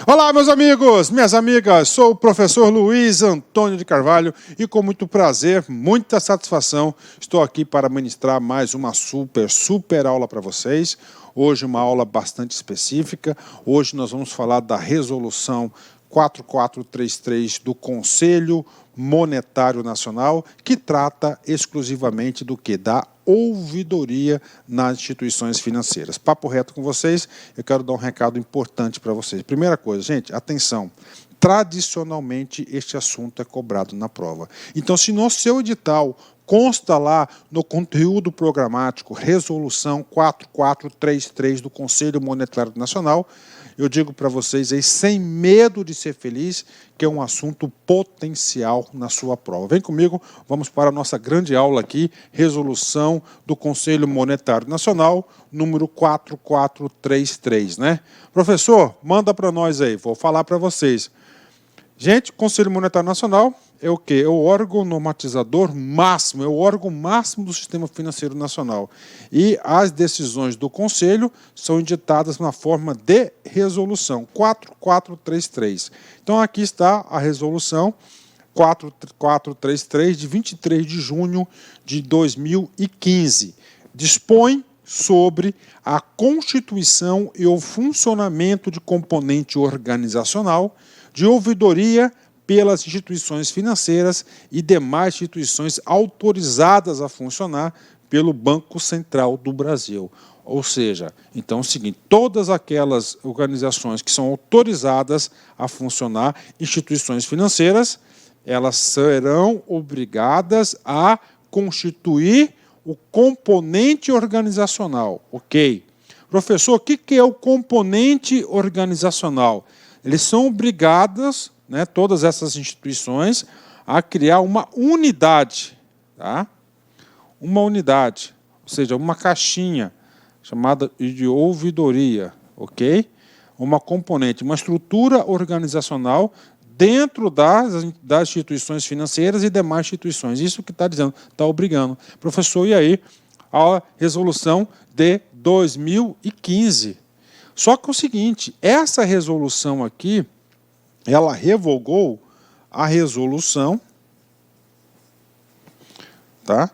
Olá, meus amigos, minhas amigas, sou o professor Luiz Antônio de Carvalho e com muito prazer, muita satisfação, estou aqui para ministrar mais uma super aula para vocês. Hoje uma aula bastante específica, hoje nós vamos falar da resolução 4433 do Conselho Monetário Nacional, que trata exclusivamente do que? Da ouvidoria nas instituições financeiras. Papo reto com vocês, eu quero dar um recado importante para vocês. Primeira coisa, gente, atenção. Tradicionalmente, este assunto é cobrado na prova. Então, se no seu edital consta lá no conteúdo programático resolução 4433 do Conselho Monetário Nacional, eu digo para vocês aí, sem medo de ser feliz, que é um assunto potencial na sua prova. Vem comigo, vamos para a nossa grande aula aqui, resolução do Conselho Monetário Nacional, número 4433, né? Professor, manda para nós aí, vou falar para vocês. Gente, Conselho Monetário Nacional é o quê? É o órgão normatizador máximo, é o órgão máximo do sistema financeiro nacional. E as decisões do Conselho são editadas na forma de resolução 4433. Então aqui está a resolução 4433 de 23 de junho de 2015. Dispõe sobre a constituição e o funcionamento de componente organizacional de ouvidoria pelas instituições financeiras e demais instituições autorizadas a funcionar pelo Banco Central do Brasil. Ou seja, então é o seguinte, todas aquelas organizações que são autorizadas a funcionar, instituições financeiras, elas serão obrigadas a constituir o componente organizacional. Ok. Professor, o que é o componente organizacional? Eles são obrigados, né, todas essas instituições, a criar uma unidade, tá? Uma unidade, ou seja, uma caixinha chamada de ouvidoria, ok? Uma componente, uma estrutura organizacional dentro das instituições financeiras e demais instituições. Isso que está dizendo, está obrigando. Professor, e aí? A resolução de 2015. Só que é o seguinte, essa resolução aqui, ela revogou a resolução, tá?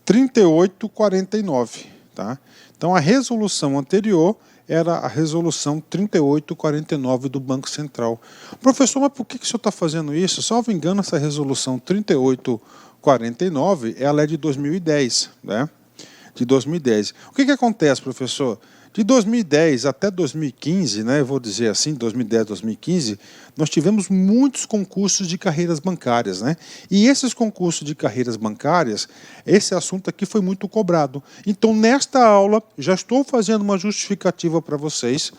3849. Tá? Então, a resolução anterior era a resolução 3849 do Banco Central. Professor, mas por que o senhor está fazendo isso? Salvo engano, essa resolução 3849, ela é de 2010, né? De 2010. O que acontece, professor? De 2010 até 2015, né, eu vou dizer assim, 2010 2015, nós tivemos muitos concursos de carreiras bancárias, né? E esses concursos de carreiras bancárias, esse assunto aqui foi muito cobrado. Então, nesta aula, já estou fazendo uma justificativa para vocês,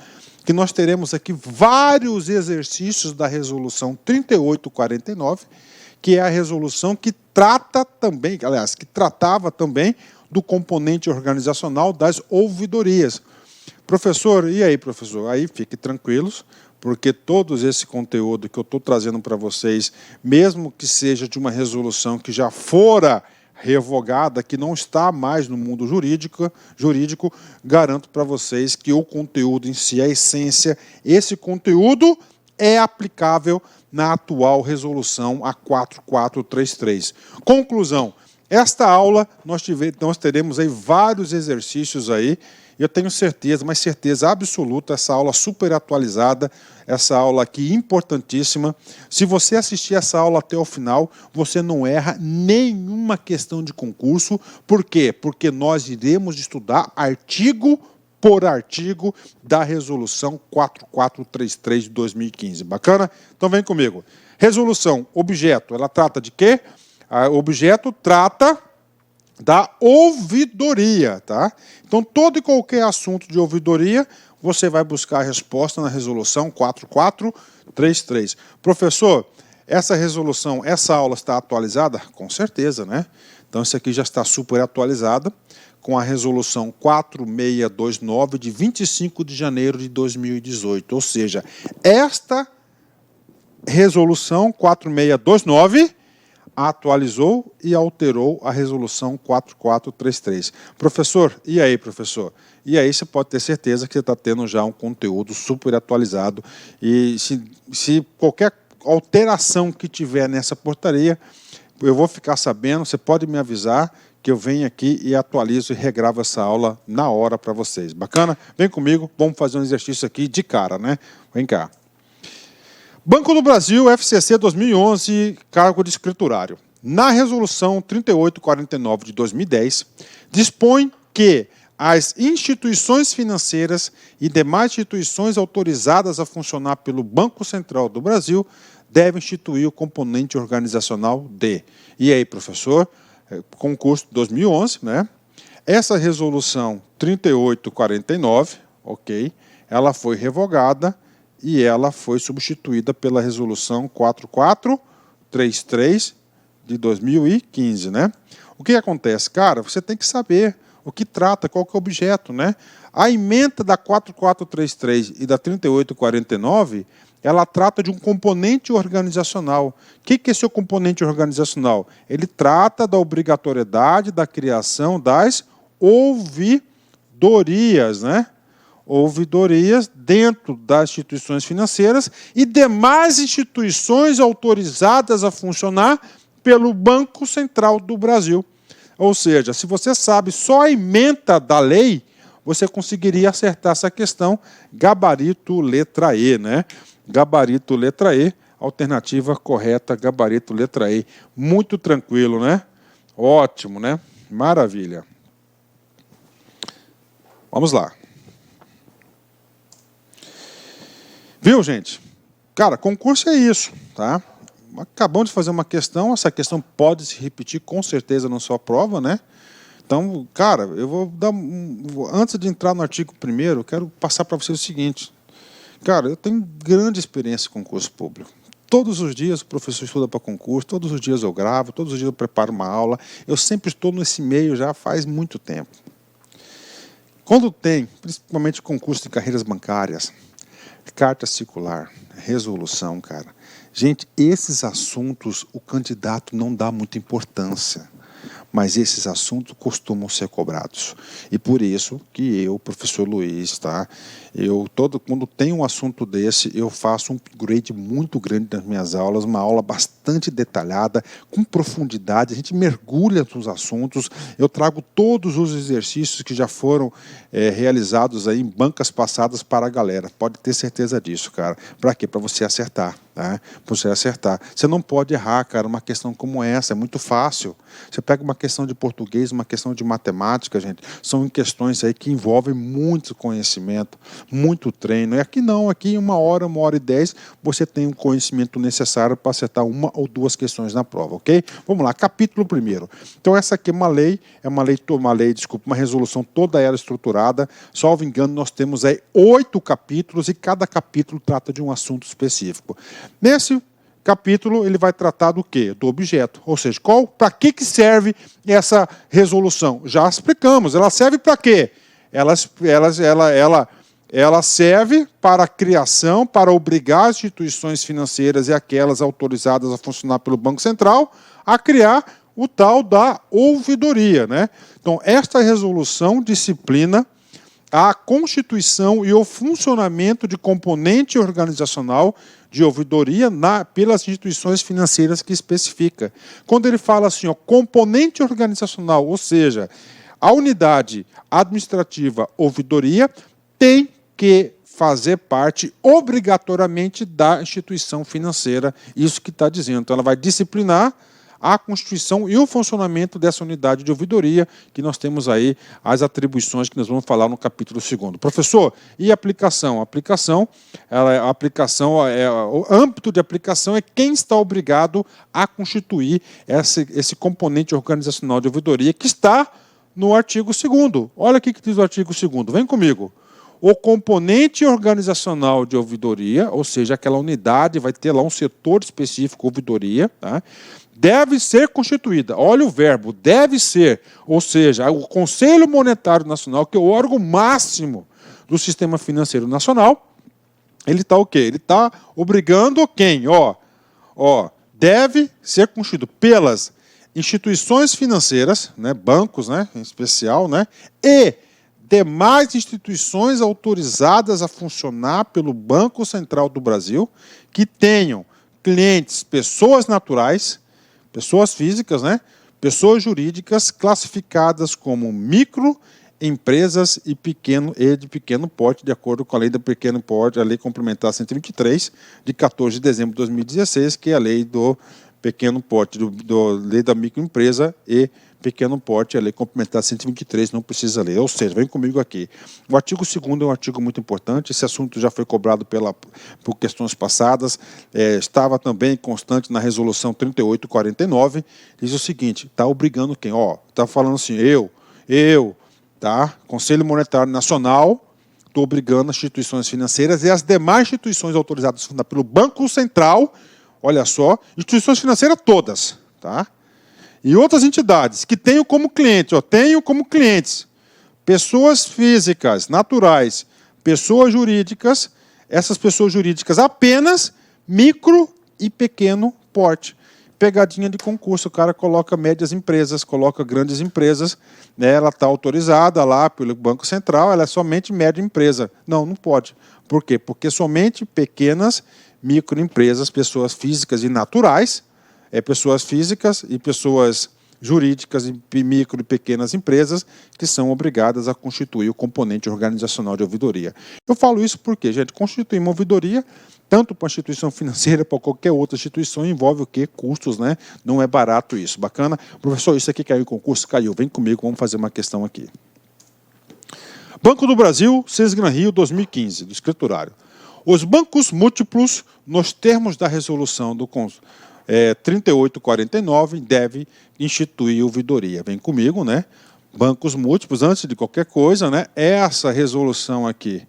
que nós teremos aqui vários exercícios da resolução 3849, que é a resolução que trata também, aliás, que tratava também do componente organizacional das ouvidorias. Professor, e aí, professor? Aí fique tranquilos, porque todo esse conteúdo que eu estou trazendo para vocês, mesmo que seja de uma resolução que já fora revogada, que não está mais no mundo jurídico, garanto para vocês que o conteúdo em si, a essência, esse conteúdo é aplicável na atual resolução a 4433. Conclusão, esta aula nós teremos aí vários exercícios aí. Eu tenho certeza, mas certeza absoluta, essa aula super atualizada, essa aula aqui importantíssima. Se você assistir essa aula até o final, você não erra nenhuma questão de concurso. Por quê? Porque nós iremos estudar artigo por artigo da resolução 4433 de 2015. Bacana? Então vem comigo. Resolução, objeto, ela trata de quê? O objeto trata da ouvidoria, tá? Então, todo e qualquer assunto de ouvidoria, você vai buscar a resposta na resolução 4433. Professor, essa resolução, essa aula está atualizada? Com certeza, né? Então, isso aqui já está super atualizada com a resolução 4629 de 25 de janeiro de 2018. Ou seja, esta resolução 4629 atualizou e alterou a resolução 4433. Professor, e aí, professor? E aí você pode ter certeza que você está tendo já um conteúdo super atualizado. E se qualquer alteração que tiver nessa portaria, eu vou ficar sabendo, você pode me avisar que eu venho aqui e atualizo e regravo essa aula na hora para vocês. Bacana? Vem comigo, vamos fazer um exercício aqui de cara, né? Vem cá. Banco do Brasil, FCC 2011, cargo de escriturário. Na resolução 3849 de 2010, dispõe que as instituições financeiras e demais instituições autorizadas a funcionar pelo Banco Central do Brasil devem instituir o componente organizacional de. E aí, professor? Concurso 2011, né? Essa resolução 3849, ok, ela foi revogada e ela foi substituída pela resolução 4433 de 2015, né? O que acontece? Cara, você tem que saber o que trata, qual que é o objeto, né? A ementa da 4433 e da 3849, ela trata de um componente organizacional. O que é esse componente organizacional? Ele trata da obrigatoriedade da criação das ouvidorias, né? Ouvidorias dentro das instituições financeiras e demais instituições autorizadas a funcionar pelo Banco Central do Brasil. Ou seja, se você sabe só a ementa da lei, você conseguiria acertar essa questão, gabarito letra E, né? Gabarito letra E, alternativa correta, gabarito letra E. Muito tranquilo, né? Ótimo, né? Maravilha. Vamos lá. Viu, gente? Cara, concurso é isso, tá? Acabamos de fazer uma questão, essa questão pode se repetir com certeza na sua prova, né? Então, cara, eu vou dar... Antes de entrar no artigo 1º, eu quero passar para você o seguinte. Cara, eu tenho grande experiência com concurso público. Todos os dias o professor estuda para concurso, todos os dias eu gravo, todos os dias eu preparo uma aula. Eu sempre estou nesse meio já faz muito tempo. Quando tem, principalmente concurso de carreiras bancárias, carta circular, resolução, cara. Gente, esses assuntos o candidato não dá muita importância, mas esses assuntos costumam ser cobrados. E por isso que eu, professor Luiz, tá? Quando tem um assunto desse, eu faço um upgrade muito grande nas minhas aulas, uma aula bastante detalhada, com profundidade, a gente mergulha nos assuntos, eu trago todos os exercícios que já foram realizados aí em bancas passadas para a galera. Pode ter certeza disso, cara. Para quê? Para você acertar. Tá? Para você acertar. Você não pode errar, cara, uma questão como essa, é muito fácil. Você pega uma questão de português, uma questão de matemática, gente, são questões aí que envolvem muito conhecimento, muito treino. E aqui não, aqui em 1 hora e 10, você tem o conhecimento necessário para acertar uma ou duas questões na prova, ok? Vamos lá, capítulo 1º. Então essa aqui é uma resolução toda ela estruturada. Salvo engano, nós temos aí 8 capítulos e cada capítulo trata de um assunto específico. Nesse capítulo, ele vai tratar do quê? Do objeto. Ou seja, para que serve essa resolução? Já explicamos. Ela serve para quê? Ela serve para a criação, para obrigar as instituições financeiras e aquelas autorizadas a funcionar pelo Banco Central a criar o tal da ouvidoria, né? Então, esta resolução disciplina a constituição e o funcionamento de componente organizacional de ouvidoria pelas instituições financeiras que especifica. Quando ele fala assim, ó, componente organizacional, ou seja, a unidade administrativa ouvidoria tem que fazer parte obrigatoriamente da instituição financeira, isso que está dizendo. Então, ela vai disciplinar a constituição e o funcionamento dessa unidade de ouvidoria, que nós temos aí as atribuições que nós vamos falar no capítulo 2º. Professor, e a aplicação? A aplicação, o âmbito de aplicação é quem está obrigado a constituir esse componente organizacional de ouvidoria que está no artigo 2º. Olha o que diz o artigo 2º, vem comigo. O componente organizacional de ouvidoria, ou seja, aquela unidade, vai ter lá um setor específico, ouvidoria, tá? Deve ser constituída. Olha o verbo, deve ser. Ou seja, o Conselho Monetário Nacional, que é o órgão máximo do sistema financeiro nacional, ele está o quê? Ele está obrigando quem? deve ser constituído pelas instituições financeiras, né, bancos, né, em especial, né, e demais instituições autorizadas a funcionar pelo Banco Central do Brasil, que tenham clientes, pessoas naturais, pessoas físicas, né, pessoas jurídicas classificadas como microempresas e de pequeno porte, de acordo com a lei do pequeno porte, a lei complementar 123, de 14 de dezembro de 2016, que é a lei do pequeno porte, lei da microempresa e pequeno porte, a lei complementar 123, não precisa ler. Ou seja, vem comigo aqui. O artigo 2º é um artigo muito importante, esse assunto já foi cobrado por questões passadas, estava também constante na resolução 3849, diz o seguinte, está obrigando quem? Está falando assim, tá? Conselho Monetário Nacional, estou obrigando as instituições financeiras e as demais instituições autorizadas a fundar pelo Banco Central, olha só, instituições financeiras todas, tá? E outras entidades que tenham como cliente, tenham como clientes pessoas físicas, naturais, pessoas jurídicas, essas pessoas jurídicas apenas micro e pequeno porte. Pegadinha de concurso, o cara coloca médias empresas, coloca grandes empresas, né, ela está autorizada lá pelo Banco Central, ela é somente média empresa. Não, não pode. Por quê? Porque somente pequenas microempresas, pessoas físicas e naturais, pessoas físicas e pessoas jurídicas e micro e pequenas empresas que são obrigadas a constituir o componente organizacional de ouvidoria. Eu falo isso porque, gente, constituir uma ouvidoria, tanto para a instituição financeira, para qualquer outra instituição, envolve o quê? Custos, né? Não é barato isso. Bacana? Professor, isso aqui caiu em concurso? Caiu. Vem comigo, vamos fazer uma questão aqui. Banco do Brasil, Sesgran Rio, 2015, do escriturário. Os bancos múltiplos, nos termos da resolução do 3849, deve instituir ouvidoria. Vem comigo, né? Bancos múltiplos, antes de qualquer coisa, né? Essa resolução aqui,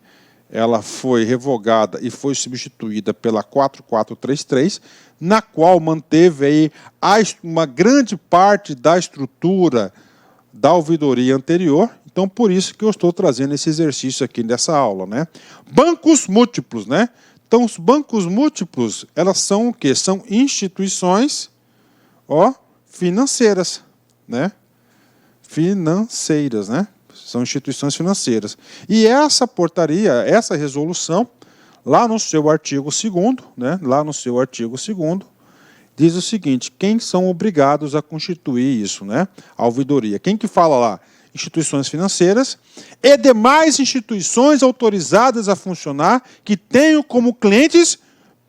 ela foi revogada e foi substituída pela 4433, na qual manteve aí uma grande parte da estrutura da ouvidoria anterior. Então, por isso que eu estou trazendo esse exercício aqui nessa aula, né? Bancos múltiplos, né? Então, os bancos múltiplos, elas são o quê? São instituições, financeiras, né? Financeiras, né? São instituições financeiras. E essa portaria, essa resolução, lá no seu artigo 2º, né? Lá no seu artigo 2º, diz o seguinte, quem são obrigados a constituir isso, né? A ouvidoria. Quem que fala lá? Instituições financeiras e demais instituições autorizadas a funcionar que tenham como clientes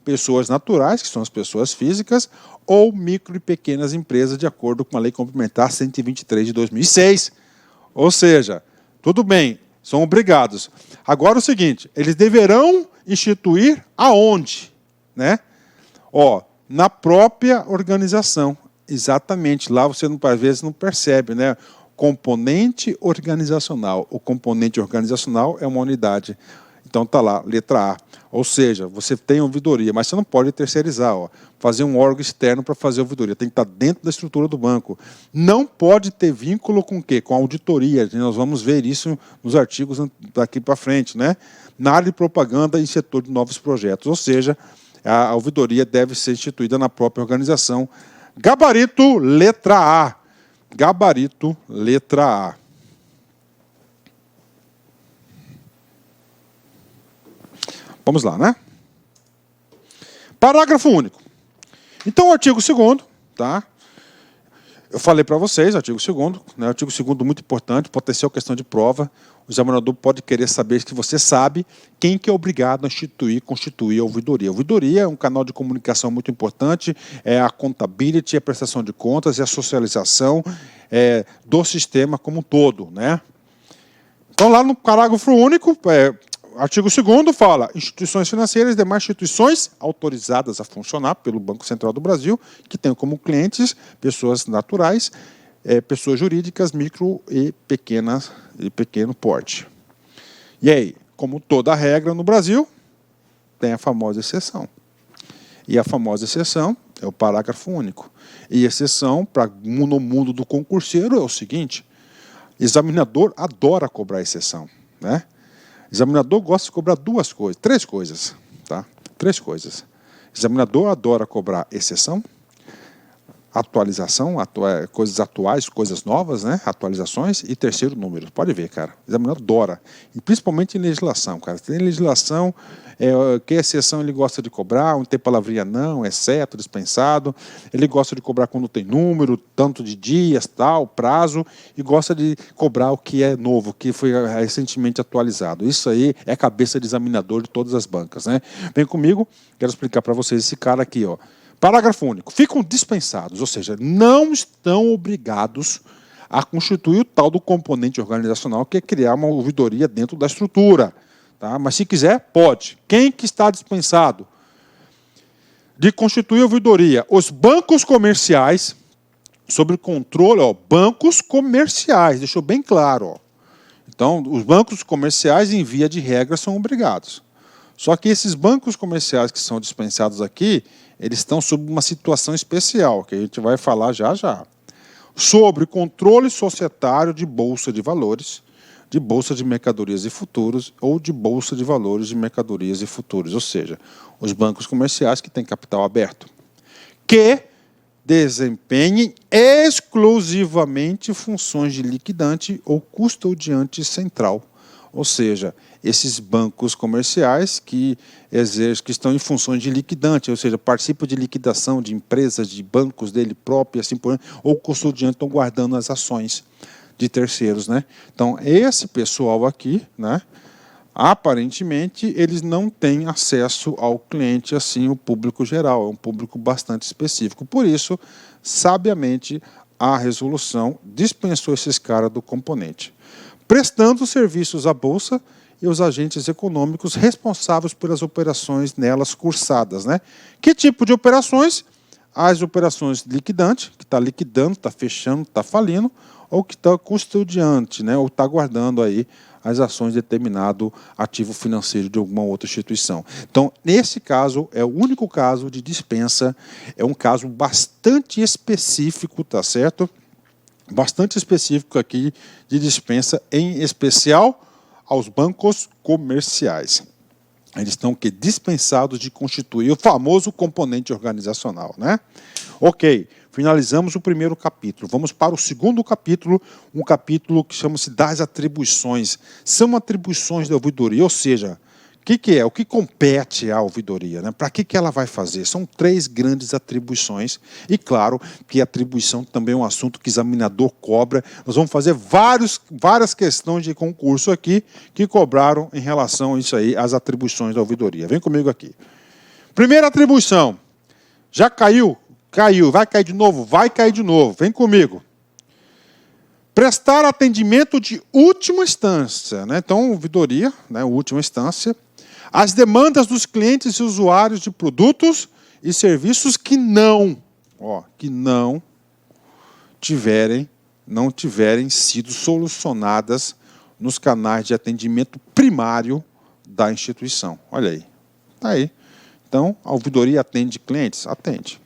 pessoas naturais, que são as pessoas físicas, ou micro e pequenas empresas, de acordo com a Lei Complementar 123 de 2006. Ou seja, tudo bem, são obrigados. Agora o seguinte, eles deverão instituir aonde? Né? Na própria organização. Exatamente, lá você às vezes não percebe, né? Componente organizacional. O componente organizacional é uma unidade. Então está lá, letra A. Ou seja, você tem ouvidoria, mas você não pode terceirizar, fazer um órgão externo para fazer ouvidoria. Tem que estar dentro da estrutura do banco. Não pode ter vínculo com o quê? Com a auditoria. Nós vamos ver isso nos artigos daqui para frente, né? Na área de propaganda e setor de novos projetos. Ou seja, a ouvidoria deve ser instituída na própria organização. Gabarito, letra A. Gabarito, letra A. Vamos lá, né? Parágrafo único. Então, o artigo 2º, tá? Eu falei para vocês, artigo 2º, né? Artigo 2º muito importante, potencial questão de prova. O examinador pode querer saber que você sabe quem que é obrigado a constituir a ouvidoria. A ouvidoria é um canal de comunicação muito importante, é a accountability, a prestação de contas e a socialização do sistema como um todo, né? Então, lá no parágrafo único, artigo 2º fala, instituições financeiras e demais instituições autorizadas a funcionar pelo Banco Central do Brasil, que tenham como clientes pessoas naturais, pessoas jurídicas, micro e pequeno porte. E aí, como toda regra no Brasil, tem a famosa exceção. E a famosa exceção é o parágrafo único. E exceção, no mundo do concurseiro, é o seguinte, examinador adora cobrar exceção, né? Examinador gosta de cobrar três coisas, tá? 3 coisas. Examinador adora cobrar exceção, atualização, coisas atuais, coisas novas, né? Atualizações. E terceiro, números. Pode ver, cara. O examinador adora. E principalmente em legislação, cara. Tem legislação, que exceção ele gosta de cobrar, não tem palavrinha não, exceto, dispensado. Ele gosta de cobrar quando tem número, tanto de dias, tal, prazo, e gosta de cobrar o que é novo, que foi recentemente atualizado. Isso aí é a cabeça de examinador de todas as bancas, né? Vem comigo, quero explicar para vocês esse cara aqui, ó. Parágrafo único. Ficam dispensados, ou seja, não estão obrigados a constituir o tal do componente organizacional, que é criar uma ouvidoria dentro da estrutura. Tá? Mas se quiser, pode. Quem que está dispensado de constituir ouvidoria? Os bancos comerciais, sob controle, ó, bancos comerciais, deixou bem claro. Ó. Então, os bancos comerciais, em via de regra, são obrigados. Só que esses bancos comerciais que são dispensados aqui, eles estão sob uma situação especial, que a gente vai falar já já. Sobre controle societário de bolsa de valores, de bolsa de mercadorias e futuros, ou de bolsa de valores de mercadorias e futuros. Ou seja, os bancos comerciais que têm capital aberto, que desempenhem exclusivamente funções de liquidante ou custodiante central. Ou seja, esses bancos comerciais que estão em funções de liquidante, ou seja, participam de liquidação de empresas, de bancos dele próprio, assim por diante, ou custodiante, estão guardando as ações de terceiros, né? Então, esse pessoal aqui, né, aparentemente, eles não têm acesso ao cliente, assim, o público geral, é um público bastante específico. Por isso, sabiamente, a resolução dispensou esses caras do componente, prestando serviços à Bolsa e os agentes econômicos responsáveis pelas operações nelas cursadas, né? Que tipo de operações? As operações liquidante, que está liquidando, está fechando, está falindo, ou que está custodiante, né? Ou está guardando aí as ações de determinado ativo financeiro de alguma outra instituição. Então, nesse caso, é o único caso de dispensa, é um caso bastante específico, tá certo? Bastante específico aqui de dispensa, em especial aos bancos comerciais. Eles estão dispensados de constituir o famoso componente organizacional, né? Ok, finalizamos o primeiro capítulo. Vamos para o segundo capítulo, um capítulo que chama-se das atribuições. São atribuições da ouvidoria, ou seja, o que é? O que compete à ouvidoria? Né? Para que ela vai fazer? São 3 grandes atribuições. E, claro, que atribuição também é um assunto que o examinador cobra. Nós vamos fazer várias questões de concurso aqui que cobraram em relação a isso aí, as atribuições da ouvidoria. Vem comigo aqui. Primeira atribuição. Já caiu? Caiu. Vai cair de novo? Vai cair de novo. Vem comigo. Prestar atendimento de última instância. Né? Então, ouvidoria, né, última instância. As demandas dos clientes e usuários de produtos e serviços que não tiverem sido solucionadas nos canais de atendimento primário da instituição. Olha aí. Está aí. Então, a ouvidoria atende clientes? Atende.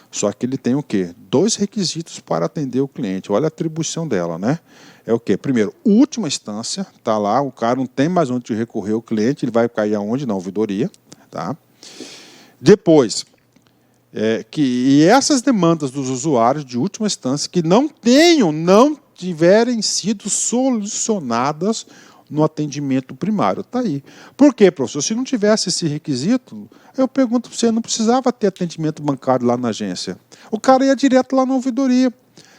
Só que ele tem o quê? 2 requisitos para atender o cliente. Olha a atribuição dela, né? É o quê? Primeiro, última instância, tá lá, o cara não tem mais onde recorrer ao cliente, ele vai cair aonde? Na ouvidoria, tá? Depois, e essas demandas dos usuários de última instância que não tiverem sido solucionadas no atendimento primário. Está aí. Por quê, professor? Se não tivesse esse requisito, eu pergunto para você, não precisava ter atendimento bancário lá na agência. O cara ia direto lá na ouvidoria.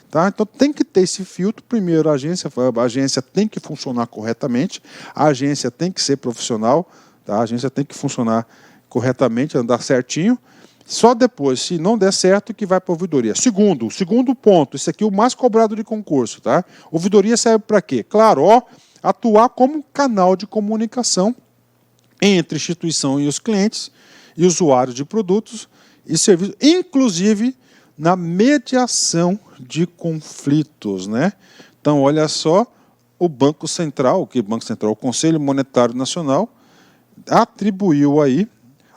Tá? Então tem que ter esse filtro. Primeiro, a agência tem que funcionar corretamente, a agência tem que ser profissional, tá? A agência tem que funcionar corretamente, andar certinho. Só depois, se não der certo, que vai para a ouvidoria. Segundo ponto, esse aqui é o mais cobrado de concurso. Tá? Ouvidoria serve para quê? Claro, atuar como canal de comunicação entre a instituição e os clientes e usuários de produtos e serviços, inclusive na mediação de conflitos, né? Então, olha só, o Banco Central, o Conselho Monetário Nacional, atribuiu aí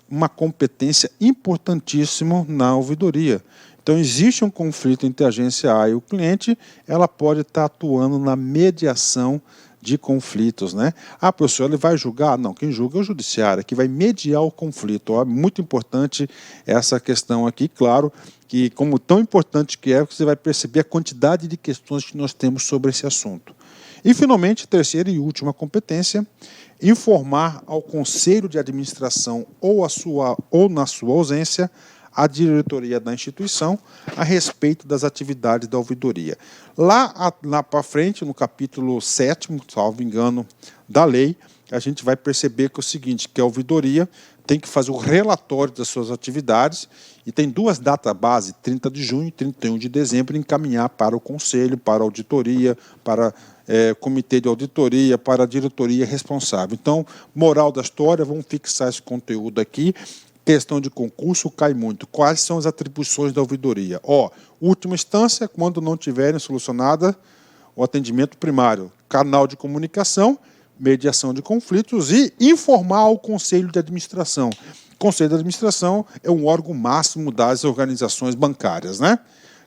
uma competência importantíssima na ouvidoria. Então, existe um conflito entre a agência A e o cliente, ela pode estar atuando na mediação de conflitos, né? Ah, professor, ele vai julgar? Não, quem julga é o judiciário, que vai mediar o conflito. Ó, muito importante essa questão aqui, claro, que como tão importante que é, você vai perceber a quantidade de questões que nós temos sobre esse assunto. E, finalmente, terceira e última competência, informar ao Conselho de Administração ou na sua ausência, a diretoria da instituição a respeito das atividades da ouvidoria. Lá para frente, no capítulo 7º, salvo engano, da lei, a gente vai perceber que é o seguinte, que a ouvidoria tem que fazer o relatório das suas atividades e tem duas datas base, 30 de junho e 31 de dezembro, encaminhar para o conselho, para a auditoria, para comitê de auditoria, para a diretoria responsável. Então, moral da história, vamos fixar esse conteúdo aqui. Questão de concurso cai muito. Quais são as atribuições da ouvidoria? Última instância, quando não tiverem solucionada o atendimento primário, canal de comunicação, mediação de conflitos e informar ao Conselho de Administração. O Conselho de Administração é um órgão máximo das organizações bancárias, né?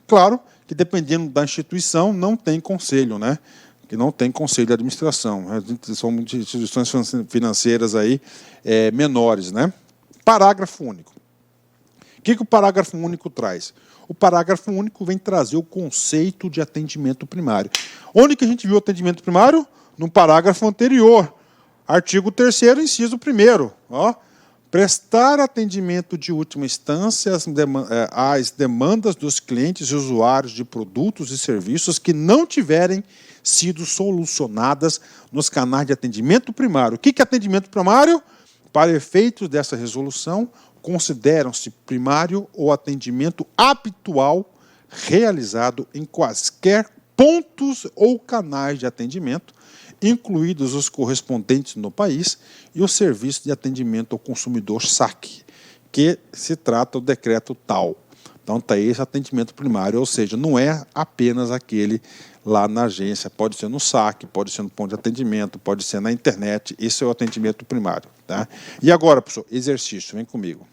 Claro que dependendo da instituição não tem conselho, né? Que não tem conselho de administração. São instituições financeiras aí menores, né? Parágrafo único. O que o parágrafo único traz? O parágrafo único vem trazer o conceito de atendimento primário. Onde que a gente viu o atendimento primário? No parágrafo anterior. Artigo 3º, inciso 1º. Prestar atendimento de última instância às demandas dos clientes e usuários de produtos e serviços que não tiverem sido solucionadas nos canais de atendimento primário. O que é atendimento primário? Para efeitos dessa resolução, consideram-se primário o atendimento habitual realizado em quaisquer pontos ou canais de atendimento, incluídos os correspondentes no país e o serviço de atendimento ao consumidor SAC, que se trata do decreto tal. Então, está aí esse atendimento primário, ou seja, não é apenas aquele lá na agência, pode ser no SAC, pode ser no ponto de atendimento, pode ser na internet, isso é o atendimento primário. Tá? E agora, professor, exercício, vem comigo.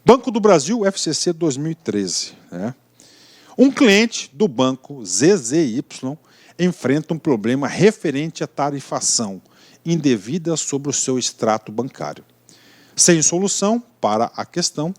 Banco do Brasil, FCC 2013. Né? Um cliente do banco ZZY enfrenta um problema referente à tarifação indevida sobre o seu extrato bancário. Sem solução para a questão,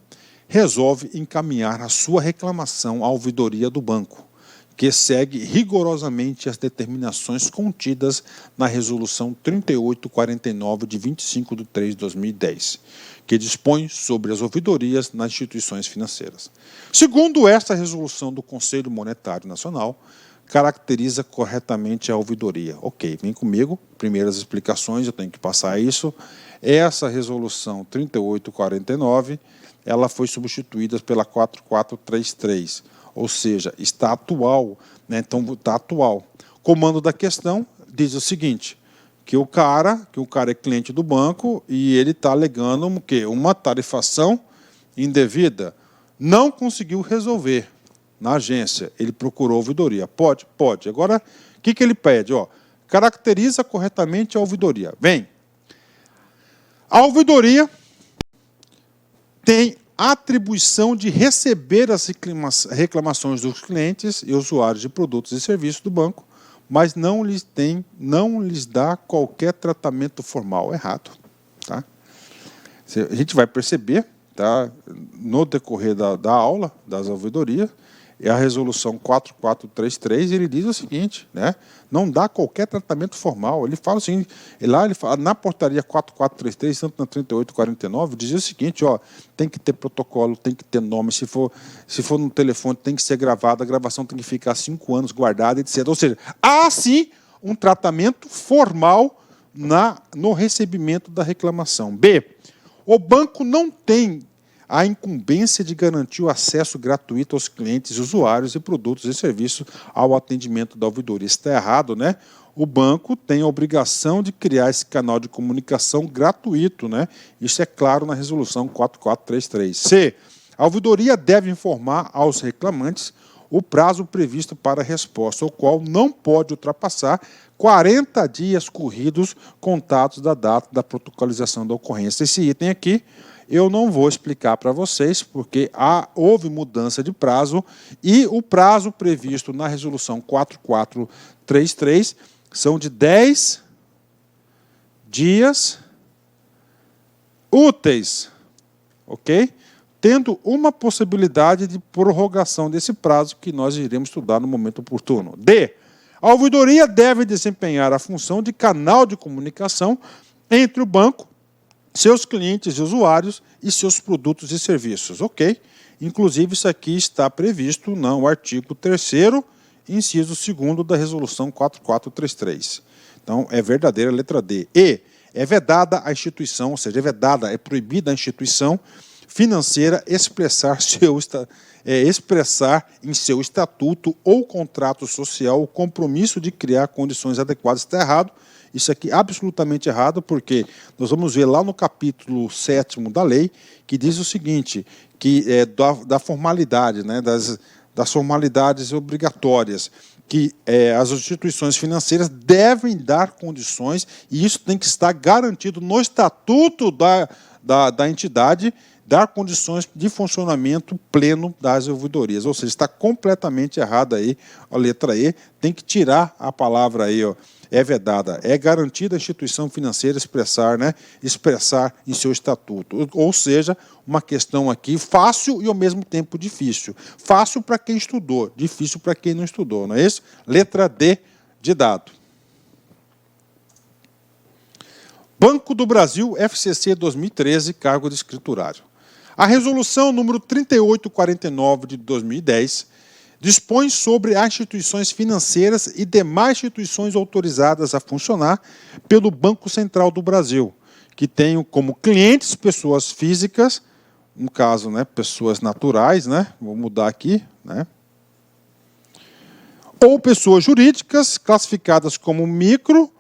resolve encaminhar a sua reclamação à ouvidoria do banco, que segue rigorosamente as determinações contidas na Resolução 3849 de 25/3/2010, que dispõe sobre as ouvidorias nas instituições financeiras. Segundo esta resolução do Conselho Monetário Nacional, caracteriza corretamente a ouvidoria. Ok, vem comigo, primeiras explicações, eu tenho que passar isso. Essa resolução 3849, ela foi substituída pela 4433, ou seja, está atual, né? Então está atual. Comando da questão diz o seguinte, que o cara é cliente do banco e ele está alegando o quê? Uma tarifação indevida. Não conseguiu resolver na agência, ele procurou ouvidoria. Pode? Pode. Agora, o que ele pede? Caracteriza corretamente a ouvidoria. Vem. A ouvidoria tem atribuição de receber as reclamações dos clientes e usuários de produtos e serviços do banco, mas não lhes dá qualquer tratamento formal. Errado. Tá? A gente vai perceber, tá, no decorrer da aula, das ouvidorias, é a resolução 4433, ele diz o seguinte, né, não dá qualquer tratamento formal. Ele fala o seguinte, ele fala, na portaria 4433, tanto na 3849, dizia o seguinte, tem que ter protocolo, tem que ter nome, se for no telefone tem que ser gravado, a gravação tem que ficar 5 anos guardada, etc. Ou seja, há sim um tratamento formal no recebimento da reclamação. B, o banco não tem a incumbência de garantir o acesso gratuito aos clientes, usuários e produtos e serviços ao atendimento da ouvidoria. Isso está errado, né? O banco tem a obrigação de criar esse canal de comunicação gratuito, né? Isso é claro na resolução 4433. C. A ouvidoria deve informar aos reclamantes o prazo previsto para a resposta, o qual não pode ultrapassar 40 dias corridos contados da data da protocolização da ocorrência. Esse item aqui eu não vou explicar para vocês, porque houve mudança de prazo e o prazo previsto na resolução 4433 são de 10 dias úteis, ok? Tendo uma possibilidade de prorrogação desse prazo que nós iremos estudar no momento oportuno. D. A ouvidoria deve desempenhar a função de canal de comunicação entre o banco, seus clientes e usuários e seus produtos e serviços, ok? Inclusive, isso aqui está previsto no artigo 3º, inciso 2º da resolução 4433. Então, é verdadeira a letra D. E. É vedada a instituição, ou seja, é proibida a instituição financeira expressar em seu estatuto ou contrato social o compromisso de criar condições adequadas. Está errado. Isso aqui é absolutamente errado, porque nós vamos ver lá no capítulo 7º da lei, que diz o seguinte, que da formalidade, né, das formalidades obrigatórias, que as instituições financeiras devem dar condições, e isso tem que estar garantido no estatuto da entidade, dar condições de funcionamento pleno das ouvidorias. Ou seja, está completamente errada aí a letra E, tem que tirar a palavra aí, ó, é vedada. É garantida a instituição financeira expressar em seu estatuto. Ou seja, uma questão aqui fácil e ao mesmo tempo difícil. Fácil para quem estudou, difícil para quem não estudou, não é isso? Letra D de dado. Banco do Brasil, FCC 2013, cargo de escriturário. A resolução número 3849 de 2010 dispõe sobre as instituições financeiras e demais instituições autorizadas a funcionar pelo Banco Central do Brasil, que tenham como clientes pessoas físicas, no caso, né, pessoas naturais, né, vou mudar aqui, né, ou pessoas jurídicas classificadas como micro,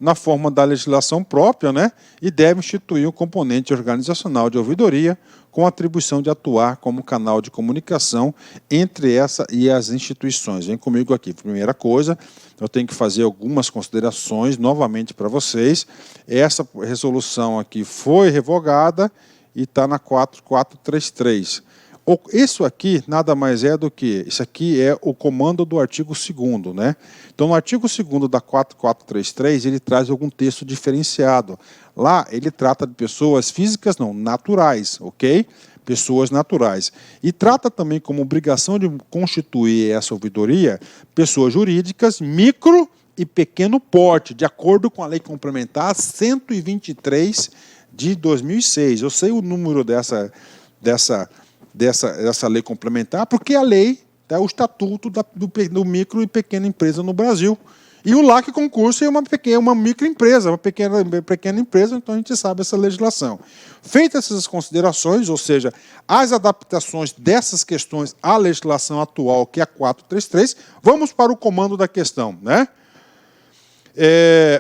na forma da legislação própria, né, e deve instituir um componente organizacional de ouvidoria com atribuição de atuar como canal de comunicação entre essa e as instituições. Vem comigo aqui. Primeira coisa, eu tenho que fazer algumas considerações novamente para vocês. Essa resolução aqui foi revogada e está na 4433. Isso aqui nada mais é do que, isso aqui é o comando do artigo 2º, né? Então, no artigo 2º da 4433, ele traz algum texto diferenciado. Lá, ele trata de pessoas físicas, não, naturais, ok? Pessoas naturais. E trata também como obrigação de constituir essa ouvidoria pessoas jurídicas, micro e pequeno porte, de acordo com a Lei Complementar 123 de 2006. Eu sei o número dessa lei complementar, porque a lei é o estatuto do micro e pequena empresa no Brasil. E o LAC concurso é uma microempresa, uma pequena empresa, então a gente sabe essa legislação. Feitas essas considerações, ou seja, as adaptações dessas questões à legislação atual, que é a 433, vamos para o comando da questão, né?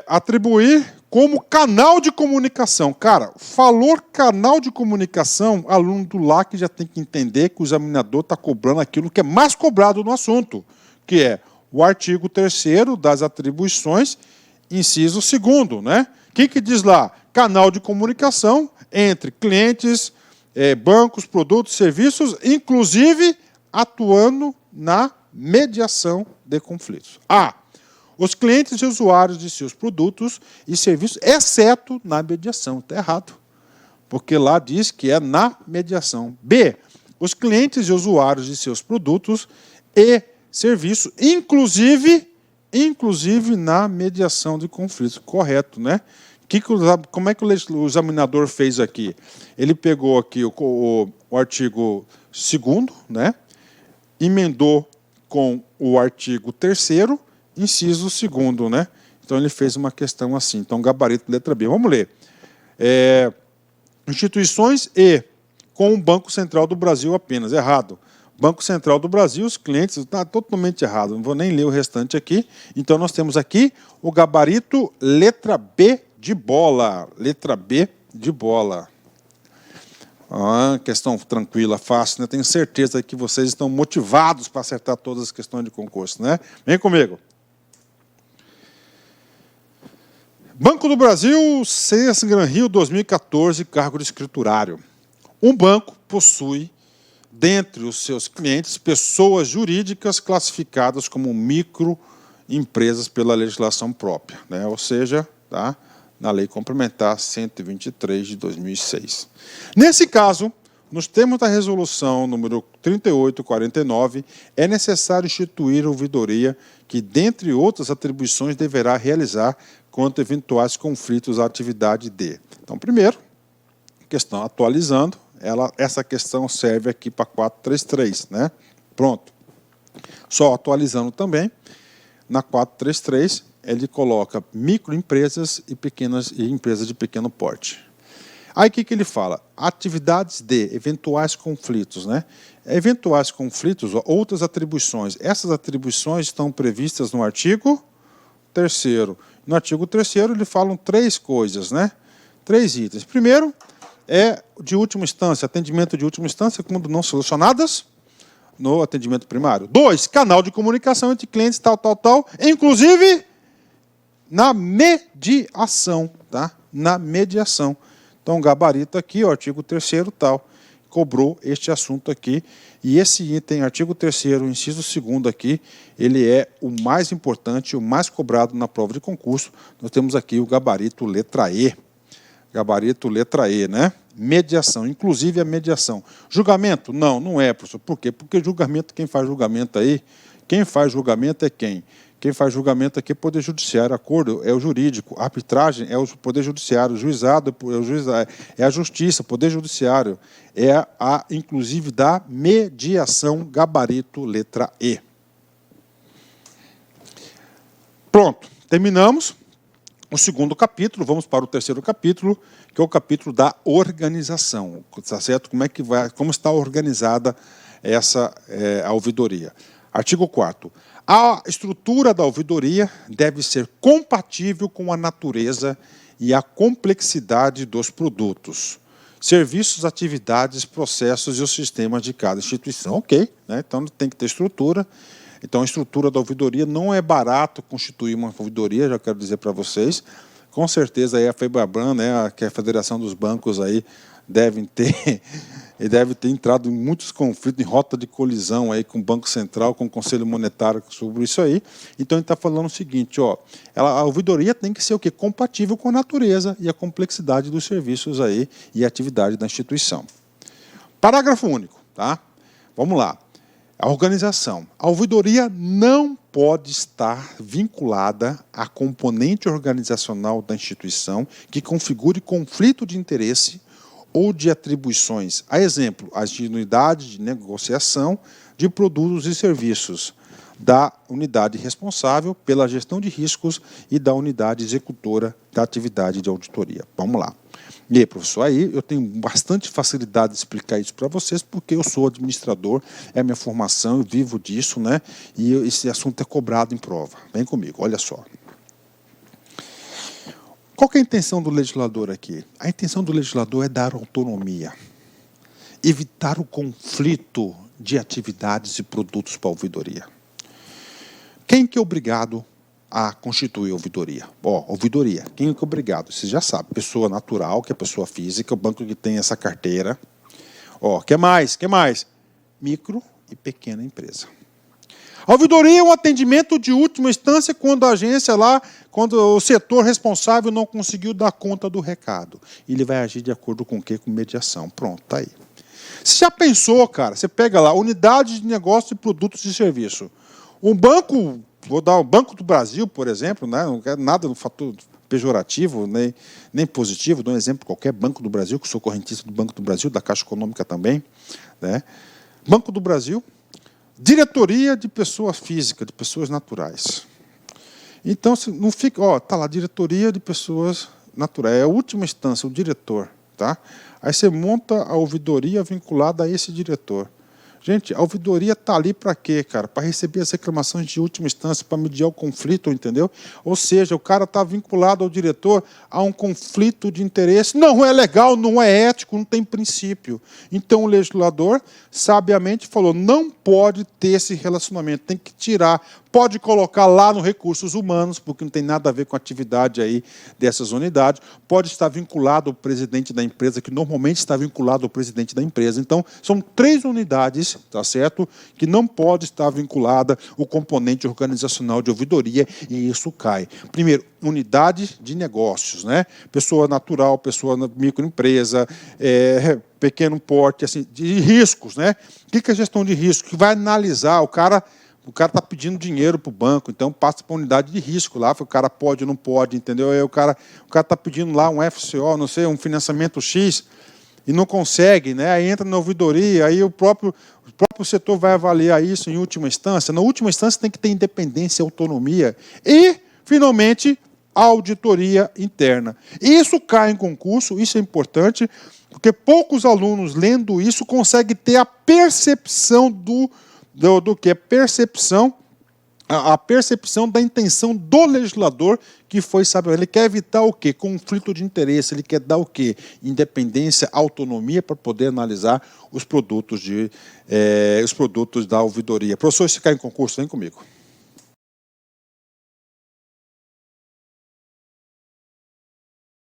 Atribuir como canal de comunicação. Cara, falou canal de comunicação, aluno do LAC já tem que entender que o examinador está cobrando aquilo que é mais cobrado no assunto, que é o artigo 3º das atribuições, inciso 2º, né? O que diz lá? Canal de comunicação entre clientes, bancos, produtos, serviços, inclusive atuando na mediação de conflitos. A. Os clientes e usuários de seus produtos e serviços, exceto na mediação. Está errado, porque lá diz que é na mediação. B. Os clientes e usuários de seus produtos e serviços, inclusive na mediação de conflitos. Correto, né? Como é que o examinador fez aqui? Ele pegou aqui o artigo 2º, né? Emendou com o artigo 3º, inciso 2º, né? Então, ele fez uma questão assim. Então, gabarito, letra B. Vamos ler. Instituições e com o Banco Central do Brasil apenas. Errado. Banco Central do Brasil, os clientes, está totalmente errado. Não vou nem ler o restante aqui. Então, nós temos aqui o gabarito letra B de bola. Letra B de bola. Ah, questão tranquila, fácil, né? Tenho certeza que vocês estão motivados para acertar todas as questões de concurso, né? Vem comigo. Banco do Brasil, CS Gran Rio 2014, cargo de escriturário. Um banco possui, dentre os seus clientes, pessoas jurídicas classificadas como microempresas pela legislação própria, né? Ou seja, tá? Na Lei Complementar 123 de 2006. Nesse caso, nos termos da resolução número 3849, é necessário instituir a ouvidoria que, dentre outras atribuições, deverá realizar quanto a eventuais conflitos à atividade de. Então, primeiro, questão atualizando, essa questão serve aqui para 433, né? Pronto. Só atualizando também, na 433, ele coloca microempresas e empresas de pequeno porte. Aí o que ele fala? Atividades de eventuais conflitos, né? Eventuais conflitos, outras atribuições. Essas atribuições estão previstas no artigo 3º. No artigo 3º, ele falam 3 coisas, né? 3 itens. Primeiro, é de última instância, atendimento de última instância, quando não solucionadas no atendimento primário. 2, canal de comunicação entre clientes, tal, inclusive na mediação, tá? Na mediação. Então, gabarito aqui, o artigo 3º, tal, cobrou este assunto aqui. E esse item, artigo 3º, inciso 2º aqui, ele é o mais importante, o mais cobrado na prova de concurso. Nós temos aqui o gabarito letra E. Gabarito letra E, né? Mediação, inclusive a mediação. Julgamento? Não, não é, professor. Por quê? Porque julgamento, quem faz julgamento aí, quem faz julgamento é quem? Quem faz julgamento aqui é o Poder Judiciário, acordo é o jurídico, a arbitragem é o Poder Judiciário, o juizado é a Justiça, Poder Judiciário, é a, inclusive, da mediação, gabarito, letra E. Pronto, terminamos o 2º capítulo, vamos para o 3º capítulo, que é o capítulo da organização, tá certo? Como está organizada essa a ouvidoria. Artigo 4º. A estrutura da ouvidoria deve ser compatível com a natureza e a complexidade dos produtos, serviços, atividades, processos e os sistemas de cada instituição. Ok, né? Então tem que ter estrutura. Então a estrutura da ouvidoria não é barato constituir uma ouvidoria, já quero dizer para vocês. Com certeza aí a FEBRABAN, né, que é a Federação dos Bancos, aí, deve ter entrado em muitos conflitos, em rota de colisão aí com o Banco Central, com o Conselho Monetário sobre isso aí. Então ele está falando o seguinte, ó, a ouvidoria tem que ser o quê? Compatível com a natureza e a complexidade dos serviços aí e atividade da instituição. Parágrafo único, tá? Vamos lá. A organização. A ouvidoria não pode estar vinculada a componente organizacional da instituição que configure conflito de interesse ou de atribuições. A exemplo, as de unidade de negociação de produtos e serviços da unidade responsável pela gestão de riscos e da unidade executora da atividade de auditoria. Vamos lá. E aí, professor, aí eu tenho bastante facilidade de explicar isso para vocês, porque eu sou administrador, é a minha formação, eu vivo disso, né? E esse assunto é cobrado em prova. Vem comigo, olha só. Qual que é a intenção do legislador aqui? A intenção do legislador é dar autonomia, evitar o conflito de atividades e produtos para a ouvidoria. Quem que é obrigado a constituir a ouvidoria? Ouvidoria. Quem é que é obrigado? Você já sabe. Pessoa natural, que é pessoa física, o banco que tem essa carteira. Que mais? Micro e pequena empresa. A ouvidoria é um atendimento de última instância quando a agência lá, quando o setor responsável não conseguiu dar conta do recado. Ele vai agir de acordo com o quê? Com mediação. Pronto, tá aí. Você já pensou, cara? Você pega lá, unidade de negócio de produtos e serviço. Um banco, vou dar o Banco do Brasil, por exemplo, né? Não quero nada no fator pejorativo, nem positivo, dou um exemplo qualquer, Banco do Brasil, que sou correntista do Banco do Brasil, da Caixa Econômica também, né? Banco do Brasil, diretoria de pessoa física, de pessoas naturais. Então, não fica, tá lá, diretoria de pessoas naturais, é a última instância, o diretor, tá? Aí você monta a ouvidoria vinculada a esse diretor. Gente, a ouvidoria está ali para quê, cara? Para receber as reclamações de última instância, para mediar o conflito, entendeu? Ou seja, o cara está vinculado ao diretor a um conflito de interesse. Não é legal, não é ético, não tem princípio. Então o legislador, sabiamente, falou, não pode ter esse relacionamento, tem que tirar. Pode colocar lá no recursos humanos, porque não tem nada a ver com a atividade aí dessas unidades. Pode estar vinculado ao presidente da empresa, que normalmente está vinculado ao presidente da empresa. Então, são 3 unidades, tá certo, que não pode estar vinculada o componente organizacional de ouvidoria, e isso cai. Primeiro, unidade de negócios, né? Pessoa natural, pessoa microempresa, pequeno porte, assim, de riscos, né? O que é gestão de risco? Que vai analisar o cara está pedindo dinheiro para o banco, então passa para a unidade de risco lá, o cara pode ou não pode, entendeu? Aí o cara está pedindo lá um FCO, não sei, um financiamento X, e não consegue, né? Aí entra na ouvidoria, aí o próprio setor vai avaliar isso em última instância. Na última instância tem que ter independência, autonomia e, finalmente, auditoria interna. Isso cai em concurso, isso é importante, porque poucos alunos lendo isso conseguem ter a percepção do que é a percepção da intenção do legislador, que foi, sabe, ele quer evitar o quê? Conflito de interesse, ele quer dar o quê? Independência, autonomia para poder analisar os produtos da ouvidoria. Professor, se cair em concurso, vem comigo.